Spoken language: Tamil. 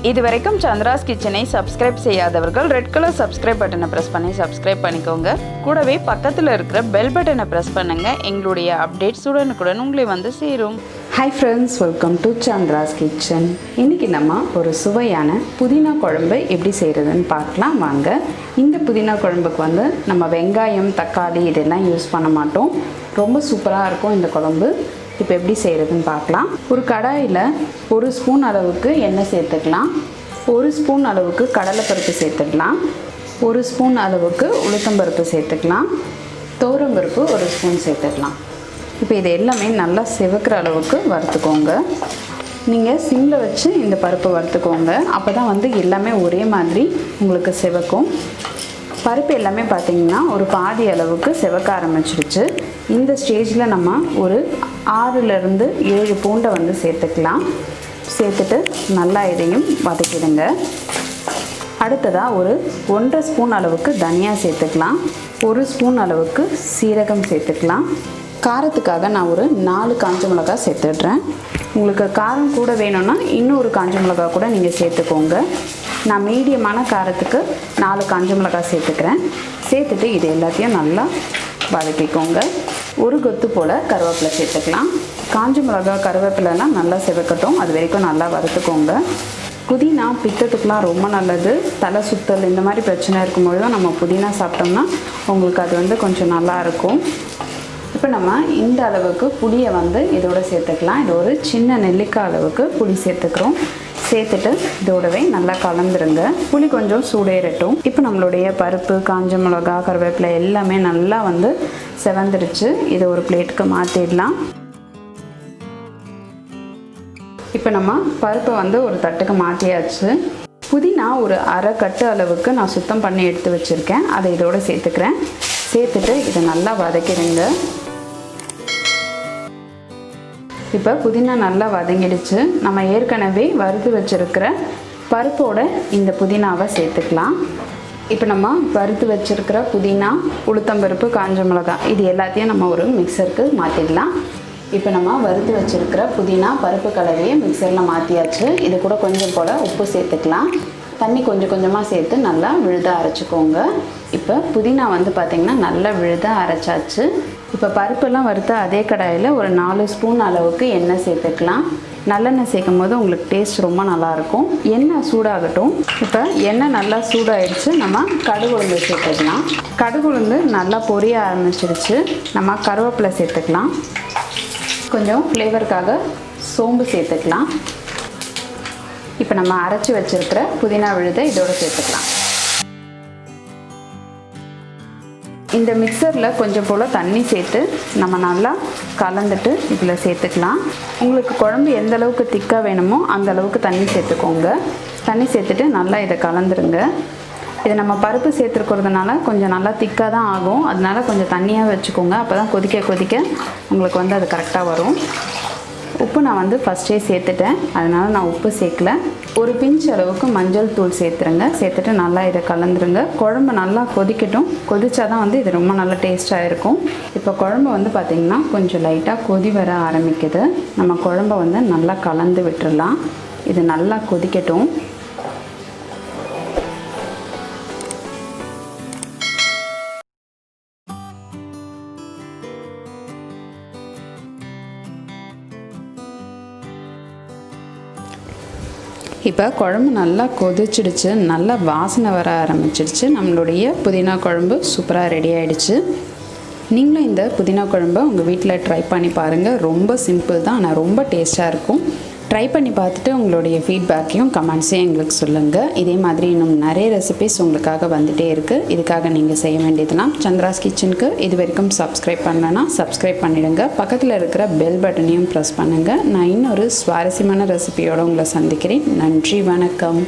இதுவரைக்கும் சந்திராஸ் கிச்சனை சப்ஸ்கிரைப் செய்யாதவர்கள் ரெட் கலர் சப்ஸ்கிரைப் பட்டனை ப்ரெஸ் பண்ணி சப்ஸ்கிரைப் பண்ணிக்கோங்க. கூடவே பக்கத்தில் இருக்கிற பெல் பட்டனை ப்ரெஸ் பண்ணுங்க. எங்களுடைய அப்டேட்ஸ் உடனுக்குடன் உங்களை வந்து சேரும். Hi friends, welcome to Chandra's kitchen. இன்றைக்கி நம்ம ஒரு சுவையான புதினா குழம்பு எப்படி செய்கிறதுன்னு பார்க்கலாம் வாங்க. இந்த புதினா குழம்புக்கு வந்து நம்ம வெங்காயம், தக்காளி இதெல்லாம் யூஸ் பண்ண மாட்டோம். ரொம்ப சூப்பராக இருக்கும் இந்த குழம்பு. இப்போ எப்படி செய்கிறதுன்னு பார்க்கலாம். ஒரு கடாயில் 1 ஸ்பூன் அளவுக்கு எண்ணெய் சேர்த்துக்கலாம். 1 ஸ்பூன் அளவுக்கு கடலைப்பருப்பு சேர்த்துக்கலாம். 1 ஸ்பூன் அளவுக்கு உளுத்தம்பருப்பு சேர்த்துக்கலாம். துவரம்பருப்பு 1 ஸ்பூன் சேர்த்துக்கலாம். இப்போ இது எல்லாமே நல்லா சிவக்கிற அளவுக்கு வறுத்துக்கோங்க. நீங்கள் சிம்மில் வச்சு இந்த பருப்பை வறுத்துக்கோங்க. அப்போ தான் வந்து எல்லாமே ஒரே மாதிரி உங்களுக்கு சிவக்கும். பருப்பு எல்லாமே பார்த்திங்கன்னா ஒரு பாதி அளவுக்கு சிவக்க ஆரம்பிச்சிருச்சு. இந்த ஸ்டேஜில் நம்ம ஒரு 6லேருந்து 7 பூண்டை வந்து சேர்த்துக்கலாம். சேர்த்துட்டு நல்லா இதையும் வதக்கிடுங்க. அடுத்ததாக ஒரு 1.5 ஸ்பூன் அளவுக்கு தனியா சேர்த்துக்கலாம். 1 ஸ்பூன் அளவுக்கு சீரகம் சேர்த்துக்கலாம். காரத்துக்காக நான் ஒரு 4 காஞ்ச மிளகாய் சேர்த்துடுறேன். உங்களுக்கு காரம் கூட வேணும்னா இன்னொரு காஞ்ச மிளகாய் கூட நீங்கள் சேர்த்துக்கோங்க. நான் மீடியமான காரத்துக்கு 4 காஞ்ச மிளகாய் சேர்த்துக்கிறேன். சேர்த்துட்டு இது எல்லாத்தையும் நல்லா வதக்கிக்கோங்க. ஒரு கொத்து போல் கருவேப்பிலை சேர்த்துக்கலாம். காஞ்ச மிளகாய் கருவேப்பிலைலாம் நல்லா சிவக்கட்டும். அது வரைக்கும் நல்லா வறுத்துக்கோங்க. புதினா பித்தத்துக்குலாம் ரொம்ப நல்லது. தலை சுத்தல் இந்த மாதிரி பிரச்சனை இருக்கும்பொழுது தான் நம்ம புதினா சாப்பிட்டோம்னா உங்களுக்கு அது வந்து கொஞ்சம் நல்லாயிருக்கும். இப்போ நம்ம இந்த அளவுக்கு புளியை வந்து இதோட சேர்த்துக்கலாம். இது ஒரு சின்ன நெல்லிக்காய் அளவுக்கு புளி சேர்த்துக்கிறோம். சேர்த்துட்டு இதோடவே நல்லா கலந்துருங்க. புளி கொஞ்சம் சூடேறட்டும். இப்போ நம்மளுடைய பருப்பு, காஞ்ச மிளகா, கருவேப்பிலை எல்லாமே நல்லா வந்து செவந்துருச்சு. இதை ஒரு பிளேட்டுக்கு மாற்றிடலாம். இப்போ நம்ம பருப்பை வந்து ஒரு தட்டுக்கு மாற்றியாச்சு. புதினா ஒரு 1/2 கட்டு அளவுக்கு நான் சுத்தம் பண்ணி எடுத்து வச்சுருக்கேன். அதை இதோட சேர்த்துக்கிறேன். சேர்த்துட்டு இதை நல்லா வதக்கிடுங்க. இப்போ புதினா நல்லா வதங்கிடுச்சு. நம்ம ஏற்கனவே வறுத்து வச்சுருக்கிற பருப்போட இந்த புதினாவை சேர்த்துக்கலாம். இப்போ நம்ம வறுத்து வச்சுருக்கிற புதினா, உளுத்தம்பருப்பு, காஞ்ச மிளகாய் இது எல்லாத்தையும் நம்ம ஒரு மிக்சருக்கு மாற்றிடலாம். இப்போ நம்ம வறுத்து வச்சுருக்கிற புதினா பருப்பு கலவையை மிக்சரில் மாற்றியாச்சு. இது கூட கொஞ்சம் போல் உப்பு சேர்த்துக்கலாம். தண்ணி கொஞ்சம் கொஞ்சமாக சேர்த்து நல்லா விழுதாக அரைச்சிக்கோங்க. இப்போ புதினா வந்து பார்த்திங்கன்னா நல்லா விழுதாக அரைச்சாச்சு. இப்போ பருப்பெல்லாம் வறுத்த அதே கடாயில் ஒரு 4 ஸ்பூன் அளவுக்கு எண்ணெய் சேர்த்துக்கலாம். நல்லெண்ணெய் சேர்க்கும் போது உங்களுக்கு டேஸ்ட் ரொம்ப நல்லாயிருக்கும். எண்ணெய் சூடாகட்டும். இப்போ எண்ணெய் நல்லா சூடாகிடுச்சு. நம்ம கடுகு உளுந்து சேர்த்துக்கலாம். கடுகு உளுந்து நல்லா பொரிய ஆரம்பிச்சிருச்சு. நம்ம கருவேப்பிலை சேர்த்துக்கலாம். கொஞ்சம் ஃப்ளேவருக்காக சோம்பு சேர்த்துக்கலாம். இப்போ நம்ம அரைச்சி வச்சுருக்கிற புதினா விழுதை இதோடு சேர்த்துக்கலாம். இந்த மிக்சரில் கொஞ்சம் போல் தண்ணி சேர்த்து நம்ம நல்லா கலந்துட்டு இதில் சேர்த்துக்கலாம். உங்களுக்கு குழம்பு எந்த அளவுக்கு திக்காக வேணுமோ அந்த அளவுக்கு தண்ணி சேர்த்துக்கோங்க. தண்ணி சேர்த்துட்டு நல்லா இதை கலந்துருங்க. இதை நம்ம பருப்பு சேர்த்துருக்கிறதுனால கொஞ்சம் நல்லா திக்காக தான் ஆகும். அதனால கொஞ்சம் தண்ணியாக வச்சுக்கோங்க. அப்போ தான் கொதிக்க கொதிக்க உங்களுக்கு வந்து அது கரெக்டாக வரும். உப்பு நான் வந்து ஃபஸ்ட்டே சேர்த்துட்டேன். அதனால் நான் உப்பு சேர்க்கல. ஒரு பிஞ்ச் அளவுக்கு மஞ்சள் தூள் சேர்த்துருங்க. சேர்த்துட்டு நல்லா இதை கலந்துருங்க. குழம்பு நல்லா கொதிக்கட்டும். கொதிச்சா தான் வந்து இது ரொம்ப நல்லா டேஸ்ட்டாக இருக்கும். இப்போ குழம்பு வந்து பார்த்திங்கன்னா கொஞ்சம் லைட்டாக கொதி வர ஆரம்பிக்குது. நம்ம குழம்பை வந்து நல்லா கலந்து விட்டுடலாம். இது நல்லா கொதிக்கட்டும். இப்போ குழம்பு நல்லா கொதிச்சிடுச்சு. நல்லா வாசனை வர ஆரம்பிச்சிடுச்சு. நம்மளுடைய புதினா குழம்பு சூப்பராக ரெடி ஆகிடுச்சு. நீங்களும் இந்த புதினா குழம்பை உங்கள் வீட்டில் ட்ரை பண்ணி பாருங்கள். ரொம்ப சிம்பிள் தான், ஆனால் ரொம்ப டேஸ்ட்டாக இருக்கும். ட்ரை பண்ணி பார்த்துட்டு உங்களுடைய ஃபீட்பேக்கையும் கமெண்ட்ஸையும் எங்களுக்கு சொல்லுங்கள். இதே மாதிரி இன்னும் நிறைய ரெசிபிஸ் உங்களுக்காக வந்துகிட்டே இருக்குது. இதுக்காக நீங்கள் செய்ய வேண்டியதுலாம் சந்திராஸ் கிச்சனுக்கு இது வரைக்கும் சப்ஸ்கிரைப் பண்ணலன்னா சப்ஸ்கிரைப் பண்ணிவிடுங்க. பக்கத்தில் இருக்கிற பெல் பட்டனையும் ப்ரெஸ் பண்ணுங்கள். நான் இன்னொரு சுவாரஸ்யமான ரெசிபியோடு உங்களை சந்திக்கிறேன். நன்றி, வணக்கம்.